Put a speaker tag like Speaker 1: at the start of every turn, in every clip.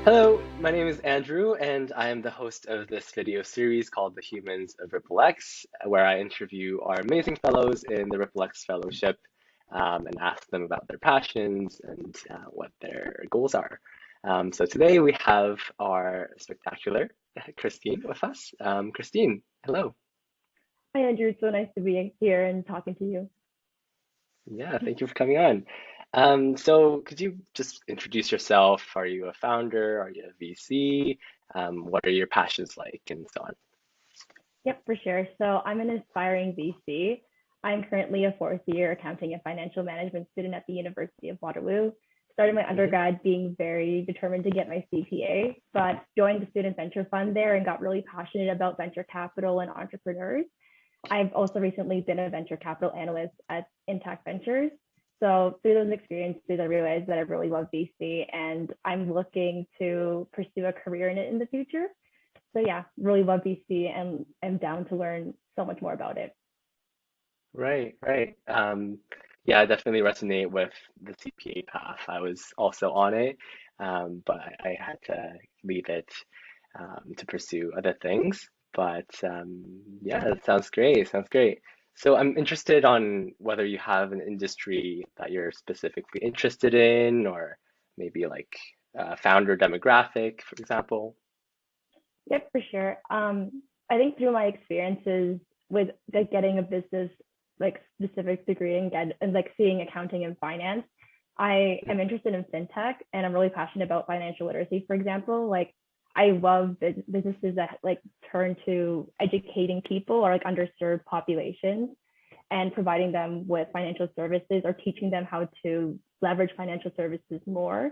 Speaker 1: Hello, my name is Andrew, and I am the host of this video series called The Humans of RippleX, where I interview our amazing fellows in the RippleX Fellowship and ask them about their passions and what their goals are. So today we have our spectacular Christine with us. Christine, hello.
Speaker 2: Hi, Andrew. It's so nice to be here and talking to you.
Speaker 1: Yeah, thank you for coming on. So could you just introduce yourself? Are you a founder? Are you a VC? What are your passions like, and so on?
Speaker 2: Yep, for sure. So I'm an aspiring VC. I'm currently a fourth year accounting and financial management student at the University of Waterloo. Started my
Speaker 1: Mhm.
Speaker 2: undergrad being very determined to get my CPA, but joined the student venture fund there and got really passionate about venture capital and entrepreneurs. I've also recently been a venture capital analyst at Intact Ventures. So through those experiences, I realized that I really love VC and I'm looking to pursue a career in it in the future. So yeah, really love VC and am down to learn so much more about it.
Speaker 1: Right, right. Yeah, I definitely resonate with the CPA path. I was also on it, but I had to leave it to pursue other things. But yeah, that sounds great. Sounds great. So I'm interested on whether you have an industry that you're specifically interested in, or maybe like founder demographic, for example.
Speaker 2: Yep, for sure. I think through my experiences with like getting a business like specific degree and like seeing accounting and finance, I am interested in fintech and I'm really passionate about financial literacy, for example. Like I love businesses that like turn to educating people or like underserved populations and providing them with financial services or teaching them how to leverage financial services more.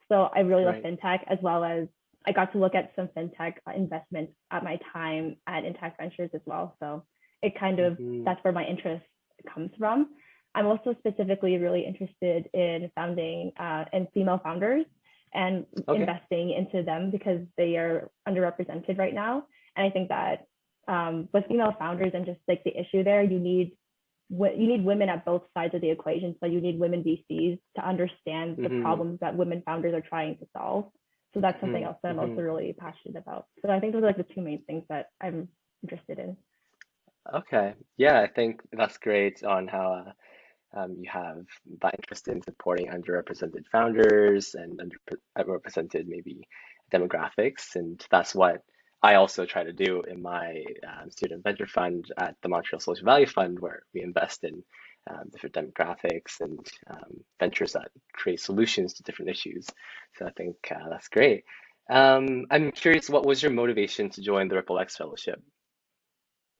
Speaker 2: So I really love
Speaker 1: Right.
Speaker 2: fintech as well as I got to look at some fintech investments at my time at Intact Ventures as well. So it kind of
Speaker 1: Hmm.
Speaker 2: that's where my interest comes from. I'm also specifically really interested in founding and female founders and
Speaker 1: Okay.
Speaker 2: investing into them because they are underrepresented right now. And I think that with female founders and just like the issue there, you need women at both sides of the equation. So you need women VCs to understand the
Speaker 1: Hmm.
Speaker 2: problems that women founders are trying to solve. So that's something
Speaker 1: Hmm.
Speaker 2: else that I'm
Speaker 1: Hmm.
Speaker 2: also really passionate about. So I think those are like the two main things that I'm interested in.
Speaker 1: Okay. Yeah, I think that's great on how you have that interest in supporting underrepresented founders and underrepresented maybe demographics. And that's what I also try to do in my student venture fund at the Montreal Social Value Fund, where we invest in different demographics and ventures that create solutions to different issues. So I think that's great. I'm curious, what was your motivation to join the RippleX Fellowship?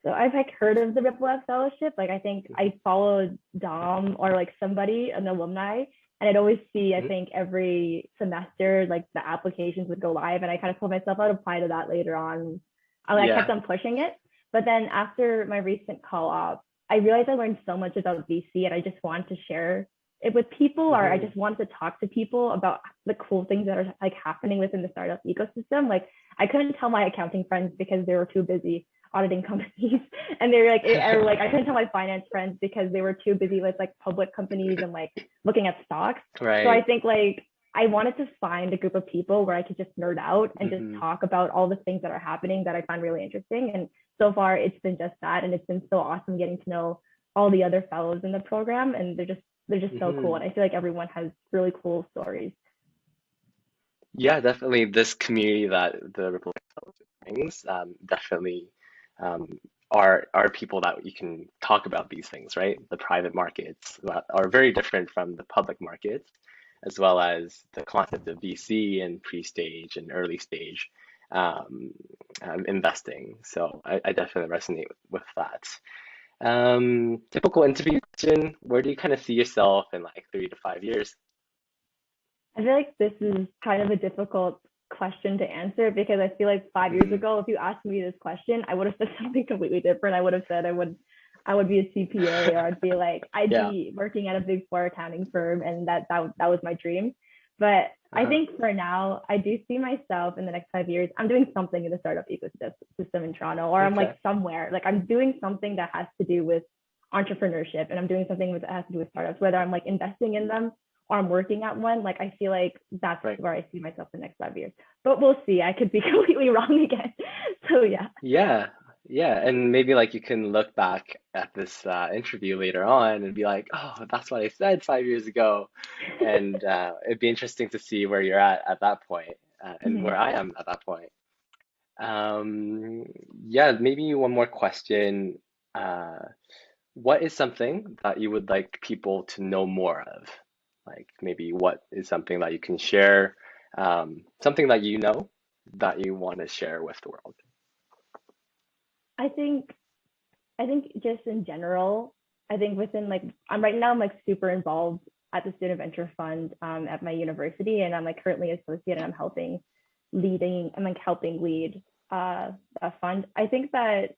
Speaker 2: So I've like heard of the RippleX Fellowship. Like I think I followed Dom or like somebody, an alumni, and I'd always see, I
Speaker 1: Mhm.
Speaker 2: think every semester, like the applications would go live. And I kind of told myself I'd apply to that later on. I kept
Speaker 1: Yeah.
Speaker 2: on pushing it. But then after my recent co-op, I realized I learned so much about VC and I just wanted to share it with people, or I
Speaker 1: Hmm.
Speaker 2: just wanted to talk to people about the cool things that are like happening within the startup ecosystem. Like I couldn't tell my accounting friends because they were too busy auditing companies and they were like or like I couldn't tell my finance friends because they were too busy with like public companies and like looking at stocks. So I
Speaker 1: Right.
Speaker 2: think like I wanted to find a group of people where I could just nerd out and just
Speaker 1: Hmm.
Speaker 2: talk about all the things that are happening that I find really interesting. And so far it's been just that, and it's been so awesome getting to know all the other fellows in the program, and they're just so cool.
Speaker 1: Hmm.
Speaker 2: And I feel like everyone has really cool stories.
Speaker 1: Yeah, definitely. This community that the Ripple Fellowship brings, definitely um, are people that you can talk about these things, right? The private markets that are very different from the public markets, as well as the concept of VC and pre-stage and early stage um, investing. So I definitely resonate with that. Typical interview question: where do you kind of see yourself in like 3 to 5 years?
Speaker 2: I feel like this is kind of a difficult question to answer because I feel like 5 years
Speaker 1: Hmm.
Speaker 2: ago, if you asked me this question, I would have said something completely different. I would have said I would be a CPA, or I'd be like I'd
Speaker 1: Yeah.
Speaker 2: be working at a big four accounting firm, and that was my dream. But I
Speaker 1: Uh-huh.
Speaker 2: think for now, I do see myself in the next 5 years. I'm doing something in the startup ecosystem in Toronto, or I'm like
Speaker 1: Okay.
Speaker 2: somewhere. Like I'm doing something that has to do with entrepreneurship, and I'm doing something that has to do with startups, whether I'm like investing in them or I'm working at one, like I feel like that's
Speaker 1: Right.
Speaker 2: where I see myself the next 5 years. But we'll see. I could be completely wrong again. So yeah.
Speaker 1: Yeah. Yeah. And maybe like you can look back at this interview later on and be like, oh, that's what I said 5 years ago. And it'd be interesting to see where you're at that point, and
Speaker 2: Mhm.
Speaker 1: where I am at that point. Um, yeah, maybe one more question. Uh, what is something that you would like people to know more of? Like maybe what is something that you can share, something that you know that you want to share with the world.
Speaker 2: I think I think just in general, I think within like I'm right now I'm like super involved at the Student Venture Fund at my university, and I'm like currently associate, and I'm like helping lead a fund. I think that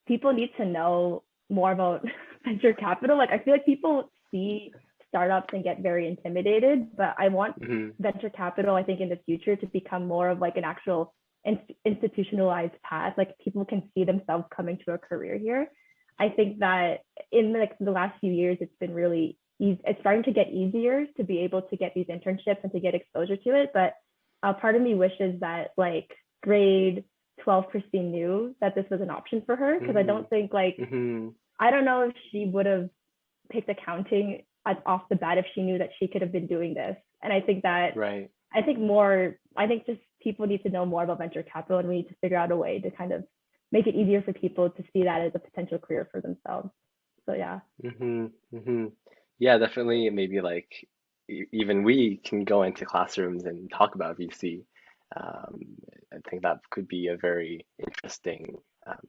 Speaker 2: people need to know more about venture capital. Like I feel like people see startups and get very intimidated, but I want
Speaker 1: Hmm.
Speaker 2: venture capital, I think in the future to become more of like an actual institutionalized path. Like people can see themselves coming to a career here. I think that in like the last few years, it's been really easy. It's starting to get easier to be able to get these internships and to get exposure to it. But part of me wishes that like grade 12 Christine knew that this was an option for her, because I
Speaker 1: Hmm.
Speaker 2: don't think like
Speaker 1: Hmm.
Speaker 2: I don't know if she would have picked accounting off the bat if she knew that she could have been doing this. And
Speaker 1: Right.
Speaker 2: I think just people need to know more about venture capital, and we need to figure out a way to kind of make it easier for people to see that as a potential career for themselves. So yeah.
Speaker 1: Hmm. Hmm. Yeah, definitely. Maybe like even we can go into classrooms and talk about VC. Um, I think that could be a very interesting um,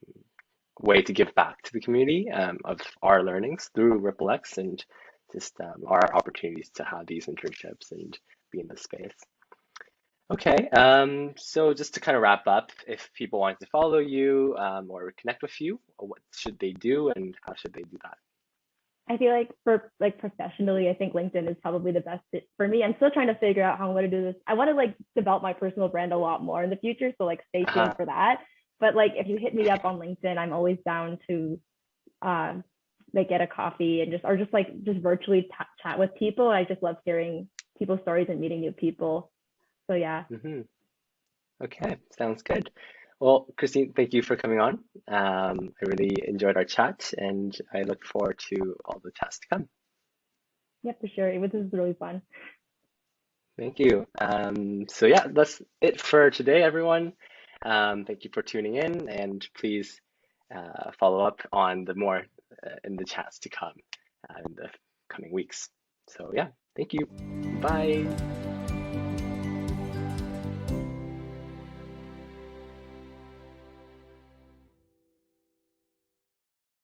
Speaker 1: way to give back to the community, of our learnings through RippleX, and just our opportunities to have these internships and be in this space. Okay, so just to kind of wrap up, if people wanted to follow you, or connect with you, what should they do and how should they do that?
Speaker 2: I feel like for like professionally, I think LinkedIn is probably the best fit for me. I'm still trying to figure out how I'm going to do this. I want to like develop my personal brand a lot more in the future, so like stay tuned
Speaker 1: Uh-huh.
Speaker 2: for that. But like if you hit me up on LinkedIn, I'm always down to um like get a coffee and just like just virtually chat with people. I just love hearing people's stories and meeting new people. So yeah.
Speaker 1: Hmm. Okay, sounds good. Well, Christine, thank you for coming on. I really enjoyed our chat and I look forward to all the tests to come.
Speaker 2: Yeah, for sure. It was really fun.
Speaker 1: Thank you. So yeah, that's it for today, everyone. Thank you for tuning in, and please follow up on the more in the chats to come in the coming weeks. So yeah, thank you. Bye.